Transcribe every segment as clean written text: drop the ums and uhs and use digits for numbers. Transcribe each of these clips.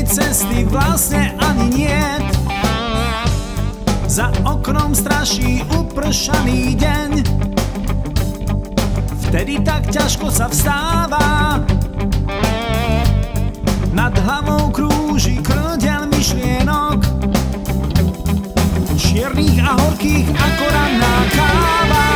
cesty vlastne ani niet. Za oknom straší upršaný deň, vtedy tak ťažko sa vstáva. Nad hlavou krúži krdeľ myšlienok, čiernych a horkých ako ranná káva.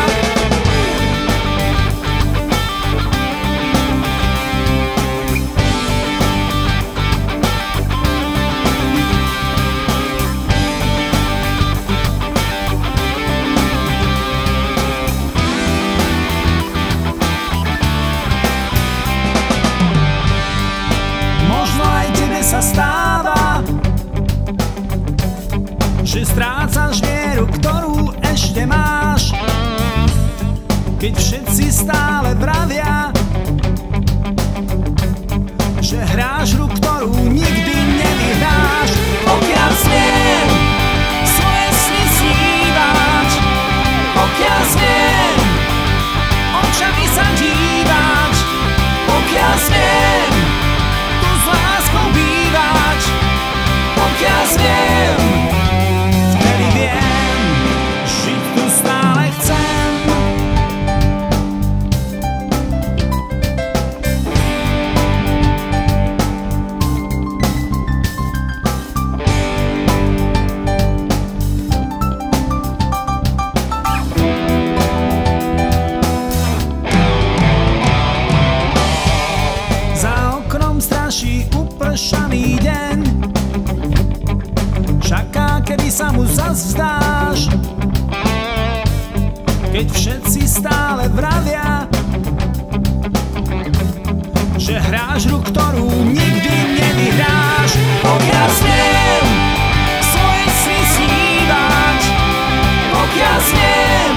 Sa stáva, že strácaš vieru, ktorú ešte máš, keď všetci stále vravia, že hráš hru, ktorú nikdy nevyhráš. Pokiaľ smiem svoje sny snívať, pokiaľ smiem očami sa dívať, pokiaľ smiem tu s láskou bývať, pokiaľ smiem, vtedy viem, žiť tu stále chcem. Za oknom straší upršaný deň, čaká, kedy sa mu zas vzdáš, keď všetci stále vravia, že hráš hru, ktorú nikdy nevyhráš. Pokiaľ smiem svoje sny snívať, pokiaľ smiem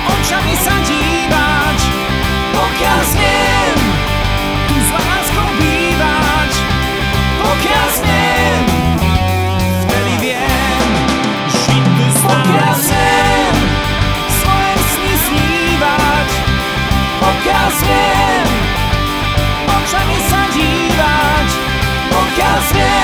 očami sa dívať, pokiaľ smiem tu s láskou bývať, pokiaľ smiem, vtedy viem, žiť tu stále chcem. Svoje sny snívať, pokiaľ smiem očami sa dívať, pokiaľ smiem.